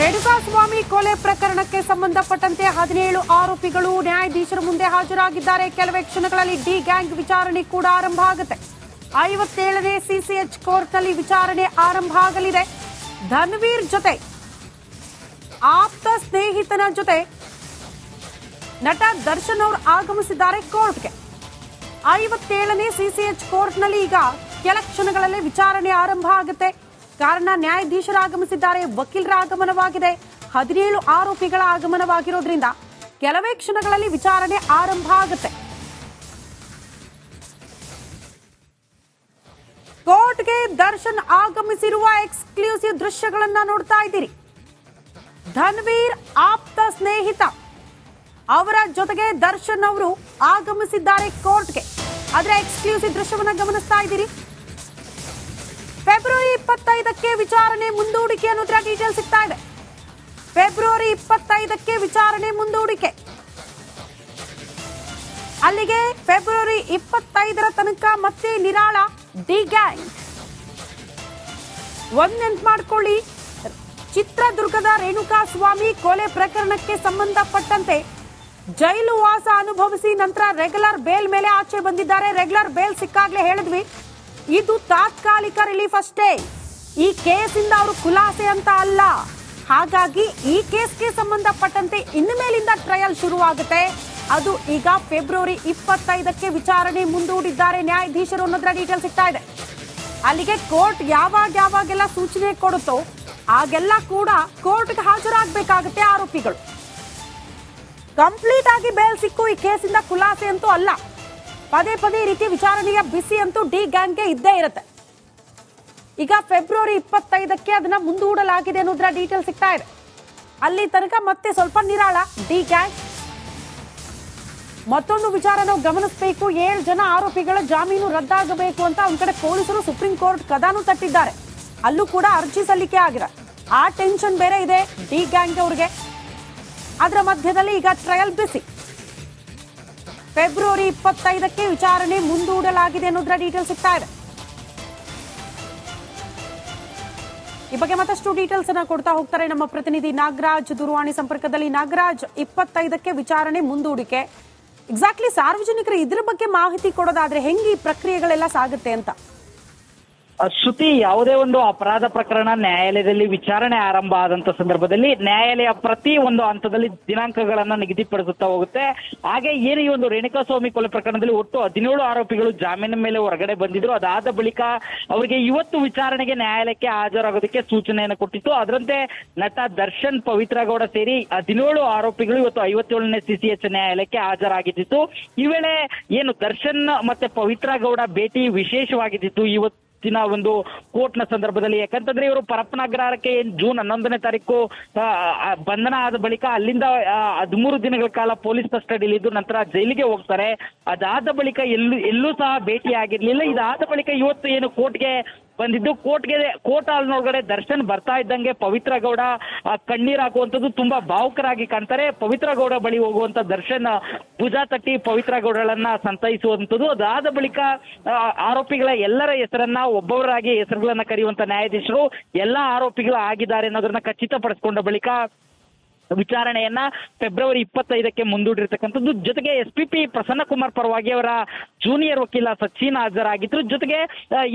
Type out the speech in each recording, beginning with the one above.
ರೇಣುಕಾಸ್ವಾಮಿ ಕೊಲೆ ಪ್ರಕರಣಕ್ಕೆ ಸಂಬಂಧಪಟ್ಟಂತೆ 17 ಆರೋಪಿಗಳು ನ್ಯಾಯಾಧೀಶರ ಮುಂದೆ ಹಾಜರಾಗಿದ್ದಾರೆ. ಕೆಲವೇ ಕ್ಷಣಗಳಲ್ಲಿ ಡಿ ಗ್ಯಾಂಗ್ ವಿಚಾರಣೆ ಕೂಡ ಆರಂಭ ಆಗುತ್ತೆ. 57ನೇ ಸಿಸಿಎಚ್ ಕೋರ್ಟ್ನಲ್ಲಿ ವಿಚಾರಣೆ ಆರಂಭ ಆಗಲಿದೆ. ಧನ್ವೀರ್ ಜೊತೆ ಆಪ್ತ ಸ್ನೇಹಿತನ ಜೊತೆ ನಟ ದರ್ಶನ್ ಅವರು ಆಗಮಿಸಿದ್ದಾರೆ ಕೋರ್ಟ್ಗೆ. 57ನೇ ಸಿಸಿಎಚ್ ಕೋರ್ಟ್ನಲ್ಲಿ ಈಗ ಕೆಲ ಕ್ಷಣಗಳಲ್ಲೇ ವಿಚಾರಣೆ ಆರಂಭ ಆಗುತ್ತೆ. ಕಾರಣ ನ್ಯಾಯಾಧೀಶರ ಆಗಮಿಸಿದ್ದಾರೆ, ವಕೀಲರ ಆಗಮನವಾಗಿದೆ, 17 ಆರೋಪಿಗಳ ಆಗಮನವಾಗಿರೋದ್ರಿಂದ ಕೆಲವೇ ಕ್ಷಣಗಳಲ್ಲಿ ವಿಚಾರಣೆ ಆರಂಭ ಆಗುತ್ತೆ. ಕೋರ್ಟ್ಗೆ ದರ್ಶನ್ ಆಗಮಿಸಿರುವ ಎಕ್ಸ್ಕ್ಲೂಸಿವ್ ದೃಶ್ಯಗಳನ್ನ ನೋಡ್ತಾ ಇದ್ದೀರಿ. ಧನ್ವೀರ್ ಆಪ್ತ ಸ್ನೇಹಿತ ಅವರ ಜೊತೆಗೆ ದರ್ಶನ್ ಅವರು ಆಗಮಿಸಿದ್ದಾರೆ ಕೋರ್ಟ್ಗೆ. ಅದರ ಎಕ್ಸ್ಕ್ಲೂಸಿವ್ ದೃಶ್ಯವನ್ನ ಗಮನಿಸ್ತಾ ಇದ್ದೀರಿ. ಫೆಬ್ರವರಿ 25ಕ್ಕೆ ವಿಚಾರಣೆ ಮುಂದೂಡಿಕೆ ಅನ್ನೋದ್ರ ಡೀಟೇಲ್ ಸಿಗ್ತಾ ಇದೆ. ಫೆಬ್ರವರಿ 25ಕ್ಕೆ ವಿಚಾರಣೆ ಮುಂದೂಡಿಕೆ. ಅಲ್ಲಿಗೆ ಫೆಬ್ರವರಿ 25ರ ತನಕ ಮತ್ತೆ ನಿರಾಳ ಡಿ ಗ್ಯಾಂಗ್. ಒಂದ್ ನೆನ್ಪು ಮಾಡ್ಕೊಳ್ಳಿ, ಚಿತ್ರದುರ್ಗದ ರೇಣುಕಾಸ್ವಾಮಿ ಕೊಲೆ ಪ್ರಕರಣಕ್ಕೆ ಸಂಬಂಧಪಟ್ಟಂತೆ ಜೈಲು ವಾಸ ಅನುಭವಿಸಿ ನಂತರ ರೆಗ್ಯುಲರ್ ಬೇಲ್ ಮೇಲೆ ಆಚೆ ಬಂದಿದ್ದಾರೆ. ರೆಗ್ಯುಲರ್ ಬೇಲ್ ಸಿಕ್ಕಾಗ್ಲೇ ಹೇಳಿದ್ವಿ, ಇದು ತಾತ್ಕಾಲಿಕ ರಿಲೀಫ್ ಅಷ್ಟೇ, ಈ ಕೇಸಿಂದ ಅವರು ಖುಲಾಸೆ ಅಂತ ಅಲ್ಲ. ಹಾಗಾಗಿ ಈ ಕೇಸ್ಗೆ ಸಂಬಂಧಪಟ್ಟಂತೆ ಇನ್ನು ಮೇಲಿಂದ ಟ್ರಯಲ್ ಶುರುವಾಗುತ್ತೆ. ಅದು ಈಗ ಫೆಬ್ರವರಿ 25ಕ್ಕೆ ವಿಚಾರಣೆ ಮುಂದೂಡಿದ್ದಾರೆ ನ್ಯಾಯಾಧೀಶರು ಅನ್ನೋದ್ರ ಡೀಟೇಲ್ ಸಿಗ್ತಾ ಇದೆ. ಅಲ್ಲಿಗೆ ಕೋರ್ಟ್ ಯಾವಾಗೆಲ್ಲ ಸೂಚನೆ ಕೊಡುತ್ತೋ ಆಗೆಲ್ಲ ಕೂಡ ಕೋರ್ಟ್ಗೆ ಹಾಜರಾಗಬೇಕಾಗುತ್ತೆ ಆರೋಪಿಗಳು. ಕಂಪ್ಲೀಟ್ ಆಗಿ ಬೇಲ್ ಸಿಕ್ಕು ಈ ಕೇಸಿಂದ ಖುಲಾಸೆ ಅಂತೂ ಅಲ್ಲ. ಪದೇ ಪದೇ ಈ ರೀತಿ ವಿಚಾರಣೆಯ ಬಿಸಿ ಅಂತೂ ಡಿ ಗ್ಯಾಂಗ್ಗೆ ಇದ್ದೇ ಇರುತ್ತೆ. ಈಗ ಫೆಬ್ರವರಿ 25ಕ್ಕೆ ಅದನ್ನ ಮುಂದೂಡಲಾಗಿದೆ ಅನ್ನೋದ್ರ ಡೀಟೇಲ್ ಸಿಗ್ತಾ ಇದೆ. ಅಲ್ಲಿ ತನಕ ಮತ್ತೆ ಸ್ವಲ್ಪ ನಿರಾಳ ಡಿ ಗ್ಯಾಂಗ್. ಮತ್ತೊಂದು ವಿಚಾರ ನಾವು ಗಮನಿಸಬೇಕು, 7 ಜನ ಆರೋಪಿಗಳ ಜಾಮೀನು ರದ್ದಾಗಬೇಕು ಅಂತ ಒಂದ್ ಕಡೆ ಪೊಲೀಸರು ಸುಪ್ರೀಂ ಕೋರ್ಟ್ ಕದಾನು ತಟ್ಟಿದ್ದಾರೆ. ಅಲ್ಲೂ ಕೂಡ ಅರ್ಜಿ ಸಲ್ಲಿಕೆ ಆಗಿದೆ. ಆ ಟೆನ್ಷನ್ ಬೇರೆ ಇದೆ ಡಿ ಗ್ಯಾಂಗ್ ಅವರಿಗೆ. ಅದರ ಮಧ್ಯದಲ್ಲಿ ಈಗ ಟ್ರಯಲ್ ಬಿಸಿ. ಫೆಬ್ರವರಿ 25ಕ್ಕೆ ವಿಚಾರಣೆ ಮುಂದೂಡಲಾಗಿದೆ ಅನ್ನೋದ್ರ ಡೀಟೇಲ್ ಸಿಗ್ತಾ ಇದೆ. ಈ ಬಗ್ಗೆ ಮತ್ತಷ್ಟು ಡೀಟೇಲ್ಸ್ ಅನ್ನ ಕೊಡ್ತಾ ಹೋಗ್ತಾರೆ ನಮ್ಮ ಪ್ರತಿನಿಧಿ ನಾಗರಾಜ್ ದೂರವಾಣಿ ಸಂಪರ್ಕದಲ್ಲಿ. ನಾಗರಾಜ್, 25ಕ್ಕೆ ವಿಚಾರಣೆ ಮುಂದೂಡಿಕೆ, ಎಕ್ಸಾಕ್ಟ್ಲಿ ಸಾರ್ವಜನಿಕರು ಇದ್ರ ಬಗ್ಗೆ ಮಾಹಿತಿ ಕೊಡೋದಾದ್ರೆ ಹೆಂಗೆ ಈ ಪ್ರಕ್ರಿಯೆಗಳೆಲ್ಲ ಸಾಗುತ್ತೆ ಅಂತ? ಶ್ರುತಿ, ಯಾವುದೇ ಒಂದು ಅಪರಾಧ ಪ್ರಕರಣ ನ್ಯಾಯಾಲಯದಲ್ಲಿ ವಿಚಾರಣೆ ಆರಂಭ ಆದಂತ ಸಂದರ್ಭದಲ್ಲಿ ನ್ಯಾಯಾಲಯ ಪ್ರತಿ ಒಂದು ಹಂತದಲ್ಲಿ ದಿನಾಂಕಗಳನ್ನ ನಿಗದಿಪಡಿಸುತ್ತಾ ಹೋಗುತ್ತೆ. ಹಾಗೆ ಏನು ಈ ಒಂದು ರೇಣುಕಾಸ್ವಾಮಿ ಕೊಲೆ ಪ್ರಕರಣದಲ್ಲಿ ಒಟ್ಟು 17 ಆರೋಪಿಗಳು ಜಾಮೀನಿನ ಮೇಲೆ ಹೊರಗಡೆ ಬಂದಿದ್ರು. ಅದಾದ ಬಳಿಕ ಅವರಿಗೆ ಇವತ್ತು ವಿಚಾರಣೆಗೆ ನ್ಯಾಯಾಲಯಕ್ಕೆ ಹಾಜರಾಗೋದಕ್ಕೆ ಸೂಚನೆಯನ್ನು ಕೊಟ್ಟಿತ್ತು. ಅದರಂತೆ ನಟ ದರ್ಶನ್, ಪವಿತ್ರ ಗೌಡ ಸೇರಿ 17 ಆರೋಪಿಗಳು ಇವತ್ತು 57ನೇ ಸಿಸಿಎಚ್ ನ್ಯಾಯಾಲಯಕ್ಕೆ ಹಾಜರಾಗಿದ್ದಿತ್ತು. ಈ ವೇಳೆ ಏನು ದರ್ಶನ್ ಮತ್ತೆ ಪವಿತ್ರ ಗೌಡ ಭೇಟಿ ವಿಶೇಷವಾಗಿದ್ದಿತ್ತು ಇವತ್ತು ಒಂದು ಕೋರ್ಟ್ ನ ಸಂದರ್ಭದಲ್ಲಿ. ಯಾಕಂತಂದ್ರೆ ಇವರು ಪರಪ್ಪನಗ್ರಹಾರಕ್ಕೆ ಜೂನ್ 11ನೇ ತಾರೀಕು ಬಂಧನ ಆದ ಬಳಿಕ ಅಲ್ಲಿಂದ 13 ದಿನಗಳ ಕಾಲ ಪೊಲೀಸ್ ಕಸ್ಟಡಿಯಲ್ಲಿ ಇದ್ದು ನಂತರ ಜೈಲಿಗೆ ಹೋಗ್ತಾರೆ. ಅದಾದ ಬಳಿಕ ಎಲ್ಲೂ ಸಹ ಭೇಟಿ ಆಗಿರ್ಲಿಲ್ಲ. ಇದಾದ ಬಳಿಕ ಇವತ್ತು ಏನು ಕೋರ್ಟ್ಗೆ ಬಂದಿದ್ದು, ಕೋರ್ಟ್ ಹಾಲ್ನೊಳಗಡೆ ದರ್ಶನ್ ಬರ್ತಾ ಇದ್ದಂಗೆ ಪವಿತ್ರ ಗೌಡ ಕಣ್ಣೀರ್ ಹಾಕುವಂಥದ್ದು ತುಂಬಾ ಭಾವುಕರಾಗಿ ಕಾಣ್ತಾರೆ. ಪವಿತ್ರ ಗೌಡ ಬಳಿ ಹೋಗುವಂತ ದರ್ಶನ್ ಭುಜ ತಟ್ಟಿ ಪವಿತ್ರ ಗೌಡಗಳನ್ನ ಸಂತೈಸುವಂಥದ್ದು. ಅದಾದ ಬಳಿಕ ಆರೋಪಿಗಳ ಎಲ್ಲರ ಹೆಸರನ್ನ ಒಬ್ಬೊಬ್ಬರಾಗಿ ಹೆಸರುಗಳನ್ನ ಕರೆಯುವಂತ ನ್ಯಾಯಾಧೀಶರು ಎಲ್ಲಾ ಆರೋಪಿಗಳು ಆಗಿದ್ದಾರೆ ಅನ್ನೋದನ್ನ ಖಚಿತಪಡಿಸಿಕೊಂಡ ಬಳಿಕ ವಿಚಾರಣೆಯನ್ನ ಫೆಬ್ರವರಿ 25ಕ್ಕೆ ಮುಂದೂಡಿರ್ತಕ್ಕಂಥದ್ದು. ಜೊತೆಗೆ SPP ಪ್ರಸನ್ನ ಕುಮಾರ್ ಪರವಾಗಿ ಅವರ ಜೂನಿಯರ್ ವಕೀಲ ಸಚಿನ್ ಹಾಜರಾಗಿದ್ರು. ಜೊತೆಗೆ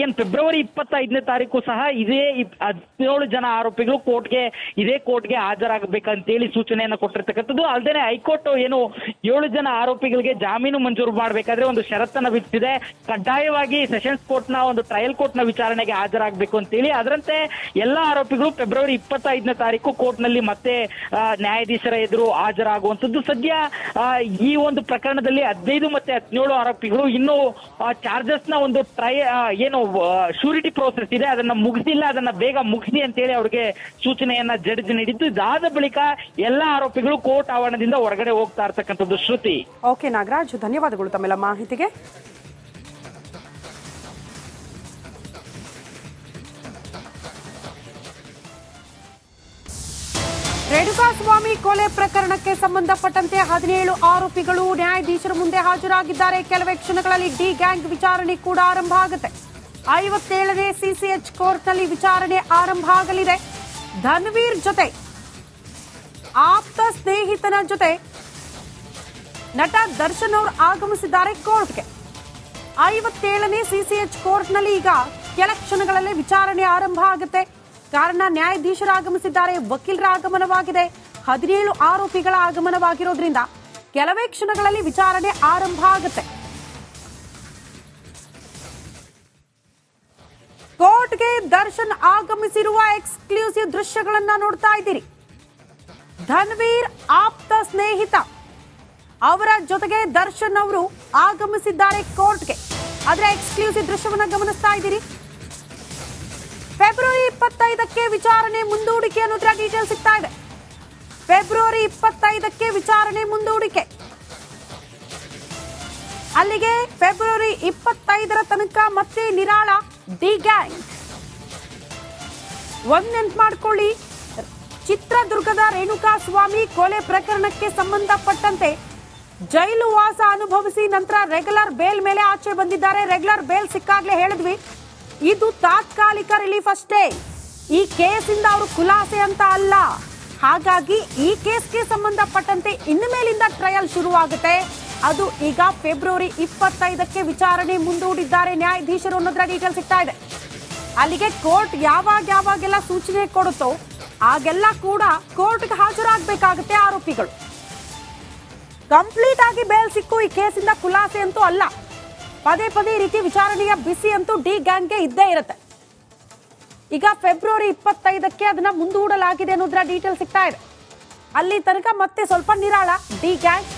ಏನ್ ಫೆಬ್ರವರಿ 25ನೇ ತಾರೀಕು ಸಹ ಇದೇ 17 ಜನ ಆರೋಪಿಗಳು ಇದೇ ಕೋರ್ಟ್ಗೆ ಹಾಜರಾಗಬೇಕಂತೇಳಿ ಸೂಚನೆಯನ್ನ ಕೊಟ್ಟಿರ್ತಕ್ಕಂಥದ್ದು. ಅಲ್ಲದೆ ಹೈಕೋರ್ಟ್ ಏನು 7 ಜನ ಆರೋಪಿಗಳಿಗೆ ಜಾಮೀನು ಮಂಜೂರು ಮಾಡಬೇಕಾದ್ರೆ ಒಂದು ಷರತ್ತನ್ನ ವಿಧಿಸಿದೆ, ಕಡ್ಡಾಯವಾಗಿ ಸೆಷನ್ಸ್ ಕೋರ್ಟ್ ನ ಒಂದು ಟ್ರಯಲ್ ಕೋರ್ಟ್ ನ ವಿಚಾರಣೆಗೆ ಹಾಜರಾಗಬೇಕು ಅಂತೇಳಿ. ಅದರಂತೆ ಎಲ್ಲಾ ಆರೋಪಿಗಳು ಫೆಬ್ರವರಿ 25ನೇ ತಾರೀಕು ಕೋರ್ಟ್ ನಲ್ಲಿ ಮತ್ತೆ ನ್ಯಾಯಾಧೀಶರ ಎದುರು ಹಾಜರಾಗುವಂತದ್ದು. ಸದ್ಯ ಈ ಒಂದು ಪ್ರಕರಣದಲ್ಲಿ 15 ಮತ್ತೆ 17 ಆರೋಪಿಗಳು ಇನ್ನು ಚಾರ್ಜಸ್ ನ ಒಂದು ಏನು ಶ್ಯೂರಿಟಿ ಪ್ರೋಸೆಸ್ ಇದೆ ಅದನ್ನ ಮುಗಿಸಿಲ್ಲ, ಅದನ್ನ ಬೇಗ ಮುಗಿಸಿ ಅಂತೇಳಿ ಅವ್ರಿಗೆ ಸೂಚನೆಯನ್ನ ಜಡ್ಜ್ ನೀಡಿದ್ದು. ಇದಾದ ಬಳಿಕ ಎಲ್ಲಾ ಆರೋಪಿಗಳು ಕೋರ್ಟ್ ಆವರಣದಿಂದ ಹೊರಗಡೆ ಹೋಗ್ತಾ ಇರ್ತಕ್ಕಂಥದ್ದು. ಶ್ರುತಿ. ಓಕೆ ನಾಗರಾಜ್, ಧನ್ಯವಾದಗಳು ತಮ್ಮೆಲ್ಲ ಮಾಹಿತಿಗೆ. ರೇಣುಕಾಸ್ವಾಮಿ ಕೊಲೆ ಪ್ರಕರಣಕ್ಕೆ ಸಂಬಂಧಪಟ್ಟಂತೆ 17 ಆರೋಪಿಗಳು ನ್ಯಾಯಾಧೀಶರ ಮುಂದೆ ಹಾಜರಾಗಿದ್ದಾರೆ. ಕೆಲವೇ ಕ್ಷಣಗಳಲ್ಲಿ ಡಿ ಗ್ಯಾಂಗ್ ವಿಚಾರಣೆ ಕೂಡ ಆರಂಭ ಆಗುತ್ತೆ. 57ನೇ ಸಿಸಿಎಚ್ ಕೋರ್ಟ್ನಲ್ಲಿ ವಿಚಾರಣೆ ಆರಂಭ ಆಗಲಿದೆ. ಧನ್ವೀರ್ ಜೊತೆ ಆಪ್ತ ಸ್ನೇಹಿತನ ಜೊತೆ ನಟ ದರ್ಶನ್ ಅವರು ಆಗಮಿಸಿದ್ದಾರೆ ಕೋರ್ಟ್ಗೆ. 57ನೇ ಸಿಸಿಎಚ್ ಕೋರ್ಟ್ನಲ್ಲಿ ಈಗ ಕೆಲ ಕ್ಷಣಗಳಲ್ಲೇ ವಿಚಾರಣೆ ಆರಂಭ ಆಗುತ್ತೆ. ಕಾರಣ ನ್ಯಾಯಾಧೀಶರು ಆಗಮಿಸಿದ್ದಾರೆ, ವಕೀಲರ ಆಗಮನವಾಗಿದೆ, 17 ಆರೋಪಿಗಳ ಆಗಮನವಾಗಿರೋದ್ರಿಂದ ಕೆಲವೇ ಕ್ಷಣಗಳಲ್ಲಿ ವಿಚಾರಣೆ ಆರಂಭ ಆಗುತ್ತೆ. ಕೋರ್ಟ್ಗೆ ದರ್ಶನ್ ಆಗಮಿಸಿರುವ ಎಕ್ಸ್ಕ್ಲೂಸಿವ್ ದೃಶ್ಯಗಳನ್ನ ನೋಡ್ತಾ ಇದ್ದೀರಿ. ಧನ್ವೀರ್ ಆಪ್ತ ಸ್ನೇಹಿತ ಅವರ ಜೊತೆಗೆ ದರ್ಶನ್ ಅವರು ಆಗಮಿಸಿದ್ದಾರೆ ಕೋರ್ಟ್ಗೆ. ಅದರ ಎಕ್ಸ್ಕ್ಲೂಸಿವ್ ದೃಶ್ಯವನ್ನ ಗಮನಿಸ್ತಾ ಇದ್ದೀರಿ. ಫೆಬ್ರವರಿ 25ಕ್ಕೆ ವಿಚಾರಣೆ ಮುಂದೂಡಿಕೆ ಅನ್ನೋದ್ರ ಡೀಟೇಲ್ ಸಿಗ್ತಾ ಇದೆ. ಫೆಬ್ರವರಿ 25ಕ್ಕೆ ವಿಚಾರಣೆ ಮುಂದೂಡಿಕೆ. ಅಲ್ಲಿಗೆ ಫೆಬ್ರವರಿ 25ರ ತನಕ ಮತ್ತೆ ನಿರಾಳ ಡಿ ಗ್ಯಾಂಗ್. ಒಂದ್ ನೆನ್ಪು ಮಾಡ್ಕೊಳ್ಳಿ, ಚಿತ್ರದುರ್ಗದ ರೇಣುಕಾ ಸ್ವಾಮಿ ಕೊಲೆ ಪ್ರಕರಣಕ್ಕೆ ಸಂಬಂಧಪಟ್ಟಂತೆ ಜೈಲು ವಾಸ ಅನುಭವಿಸಿ ನಂತರ ರೆಗ್ಯುಲರ್ ಬೇಲ್ ಮೇಲೆ ಆಚೆ ಬಂದಿದ್ದಾರೆ. ರೆಗ್ಯುಲರ್ ಬೇಲ್ ಸಿಕ್ಕಾಗ್ಲೇ ಹೇಳಿದ್ವಿ, ಇದು ತಾತ್ಕಾಲಿಕ ರಿಲೀಫ್ ಅಷ್ಟೇ, ಈ ಕೇಸಿಂದ ಅವರು ಖುಲಾಸೆ ಅಂತ ಅಲ್ಲ. ಹಾಗಾಗಿ ಈ ಕೇಸ್ಗೆ ಸಂಬಂಧಪಟ್ಟಂತೆ ಇನ್ನು ಮೇಲಿಂದ ಟ್ರಯಲ್ ಶುರುವಾಗುತ್ತೆ. ಅದು ಈಗ ಫೆಬ್ರವರಿ 25ಕ್ಕೆ ವಿಚಾರಣೆ ಮುಂದೂಡಿದ್ದಾರೆ ನ್ಯಾಯಾಧೀಶರು ಅನ್ನೋದ್ರ ಡೀಟೇಲ್ ಸಿಗ್ತಾ ಇದೆ. ಅಲ್ಲಿಗೆ ಕೋರ್ಟ್ ಯಾವಾಗೆಲ್ಲ ಸೂಚನೆ ಕೊಡುತ್ತೋ ಆಗೆಲ್ಲ ಕೂಡ ಕೋರ್ಟ್ಗೆ ಹಾಜರಾಗಬೇಕಾಗುತ್ತೆ ಆರೋಪಿಗಳು. ಕಂಪ್ಲೀಟ್ ಆಗಿ ಬೇಲ್ ಸಿಕ್ಕು ಈ ಕೇಸಿಂದ ಖುಲಾಸೆ ಅಂತೂ ಅಲ್ಲ. ಪದೇ ಪದೇ ಈ ರೀತಿ ವಿಚಾರಣೆಯ ಬಿಸಿ ಅಂತೂ ಡಿ ಗ್ಯಾಂಗ್ಗೆ ಇದ್ದೇ ಇರುತ್ತೆ. ಈಗ ಫೆಬ್ರವರಿ 25ಕ್ಕೆ ಅದನ್ನ ಮುಂದೂಡಲಾಗಿದೆ ಅನ್ನೋದ್ರ ಡೀಟೇಲ್ ಸಿಗ್ತಾ ಇದೆ. ಅಲ್ಲಿ ತನಕ ಮತ್ತೆ ಸ್ವಲ್ಪ ನಿರಾಳ ಡಿ ಗ್ಯಾಂಗ್.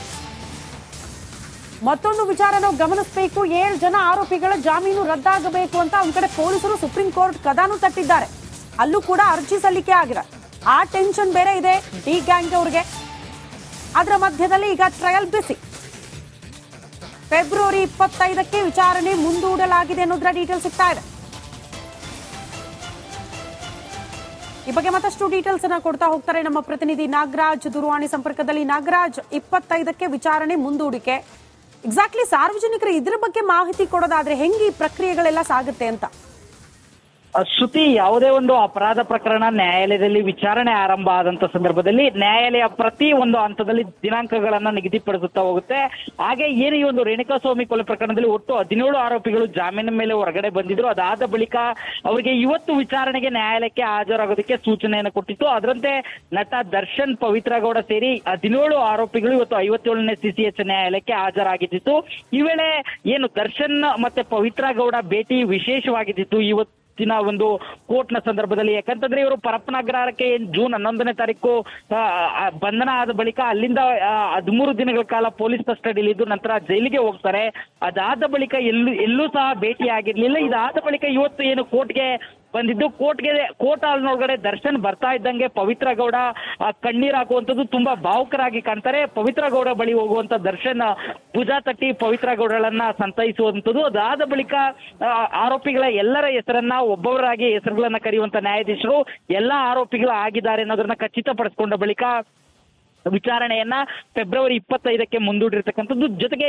ಮತ್ತೊಂದು ವಿಚಾರ ನಾವು ಗಮನಿಸಬೇಕು, 7 ಜನ ಆರೋಪಿಗಳ ಜಾಮೀನು ರದ್ದಾಗಬೇಕು ಅಂತ ಒಂದ್ ಕಡೆ ಪೊಲೀಸರು ಸುಪ್ರೀಂ ಕೋರ್ಟ್ ಕದಾನು ತಟ್ಟಿದ್ದಾರೆ. ಅಲ್ಲೂ ಕೂಡ ಅರ್ಜಿ ಸಲ್ಲಿಕೆ ಆಗಿದೆ. ಆ ಟೆನ್ಷನ್ ಬೇರೆ ಇದೆ ಡಿ ಗ್ಯಾಂಗ್ ಅವರಿಗೆ. ಅದರ ಮಧ್ಯದಲ್ಲಿ ಈಗ ಟ್ರಯಲ್ ಬಿಸಿ. ಫೆಬ್ರವರಿ 25ಕ್ಕೆ ವಿಚಾರಣೆ ಮುಂದೂಡಲಾಗಿದೆ ಅನ್ನೋದ್ರ ಡೀಟೇಲ್ ಸಿಗ್ತಾ ಇದೆ. ಈ ಬಗ್ಗೆ ಮತ್ತಷ್ಟು ಡೀಟೇಲ್ಸ್ ಅನ್ನ ಕೊಡ್ತಾ ಹೋಗ್ತಾರೆ ನಮ್ಮ ಪ್ರತಿನಿಧಿ ನಾಗರಾಜ್ ದೂರವಾಣಿ ಸಂಪರ್ಕದಲ್ಲಿ. ನಾಗರಾಜ್, 25ಕ್ಕೆ ವಿಚಾರಣೆ ಮುಂದೂಡಿಕೆ, ಎಕ್ಸಾಕ್ಟ್ಲಿ ಸಾರ್ವಜನಿಕರು ಇದ್ರ ಬಗ್ಗೆ ಮಾಹಿತಿ ಕೊಡೋದಾದ್ರೆ ಹೆಂಗೆ ಈ ಪ್ರಕ್ರಿಯೆಗಳೆಲ್ಲ ಸಾಗುತ್ತೆ ಅಂತ? ಶ್ರುತಿ, ಯಾವುದೇ ಒಂದು ಅಪರಾಧ ಪ್ರಕರಣ ನ್ಯಾಯಾಲಯದಲ್ಲಿ ವಿಚಾರಣೆ ಆರಂಭ ಆದಂತ ಸಂದರ್ಭದಲ್ಲಿ ನ್ಯಾಯಾಲಯ ಪ್ರತಿ ಒಂದು ಹಂತದಲ್ಲಿ ದಿನಾಂಕಗಳನ್ನ ನಿಗದಿಪಡಿಸುತ್ತಾ ಹೋಗುತ್ತೆ. ಹಾಗೆ ಏನು ಈ ಒಂದು ರೇಣುಕಾಸ್ವಾಮಿ ಕೊಲೆ ಪ್ರಕರಣದಲ್ಲಿ ಒಟ್ಟು 17 ಆರೋಪಿಗಳು ಜಾಮೀನಿನ ಮೇಲೆ ಹೊರಗಡೆ ಬಂದಿದ್ರು. ಅದಾದ ಬಳಿಕ ಅವರಿಗೆ ಇವತ್ತು ವಿಚಾರಣೆಗೆ ನ್ಯಾಯಾಲಯಕ್ಕೆ ಹಾಜರಾಗೋದಕ್ಕೆ ಸೂಚನೆಯನ್ನು ಕೊಟ್ಟಿತ್ತು. ಅದರಂತೆ ನಟ ದರ್ಶನ್, ಪವಿತ್ರ ಗೌಡ ಸೇರಿ 17 ಆರೋಪಿಗಳು ಇವತ್ತು 57ನೇ ಸಿಸಿಎಚ್ ನ್ಯಾಯಾಲಯಕ್ಕೆ ಹಾಜರಾಗಿದ್ದಿತ್ತು. ಈ ವೇಳೆ ಏನು ದರ್ಶನ್ ಮತ್ತೆ ಪವಿತ್ರ ಗೌಡ ಭೇಟಿ ವಿಶೇಷವಾಗಿದ್ದಿತ್ತು ಇವತ್ತು ಒಂದು ಕೋರ್ಟ್ ನ ಸಂದರ್ಭದಲ್ಲಿ. ಯಾಕಂತಂದ್ರೆ ಇವರು ಪರಪ್ಪನಗರಕ್ಕೆ ಜೂನ್ 11ನೇ ತಾರೀಕು ಬಂಧನ ಆದ ಬಳಿಕ ಅಲ್ಲಿಂದ 13 ದಿನಗಳ ಕಾಲ ಪೊಲೀಸ್ ಕಸ್ಟಡಿಯಲ್ಲಿ ಇದ್ದು ನಂತರ ಜೈಲಿಗೆ ಹೋಗ್ತಾರೆ. ಅದಾದ ಬಳಿಕ ಎಲ್ಲೂ ಸಹ ಭೇಟಿ ಆಗಿರ್ಲಿಲ್ಲ. ಇದಾದ ಬಳಿಕ ಇವತ್ತು ಏನು ಕೋರ್ಟ್ಗೆ ಬಂದಿದ್ದು, ಕೋರ್ಟ್ ಹಾಲ್ನೊಳಗಡೆ ದರ್ಶನ್ ಬರ್ತಾ ಇದ್ದಂಗೆ ಪವಿತ್ರ ಗೌಡ ಕಣ್ಣೀರ್ ಹಾಕುವಂಥದ್ದು ತುಂಬಾ ಭಾವುಕರಾಗಿ ಕಾಣ್ತಾರೆ. ಪವಿತ್ರ ಗೌಡ ಬಳಿ ಹೋಗುವಂತ ದರ್ಶನ್ ಭುಜ ತಟ್ಟಿ ಪವಿತ್ರ ಗೌಡಳನ್ನ ಸಂತೈಸುವಂಥದ್ದು. ಅದಾದ ಬಳಿಕ ಆರೋಪಿಗಳ ಎಲ್ಲರ ಹೆಸರನ್ನ ಒಬ್ಬೊಬ್ಬರಾಗಿ ಹೆಸರುಗಳನ್ನ ಕರೆಯುವಂತ ನ್ಯಾಯಾಧೀಶರು ಎಲ್ಲಾ ಆರೋಪಿಗಳು ಆಗಿದ್ದಾರೆ ಅನ್ನೋದನ್ನ ಖಚಿತಪಡಿಸಿಕೊಂಡ ಬಳಿಕ ವಿಚಾರಣೆಯನ್ನ ಫೆಬ್ರವರಿ 25ಕ್ಕೆ ಮುಂದೂಡಿರ್ತಕ್ಕಂಥದ್ದು. ಜೊತೆಗೆ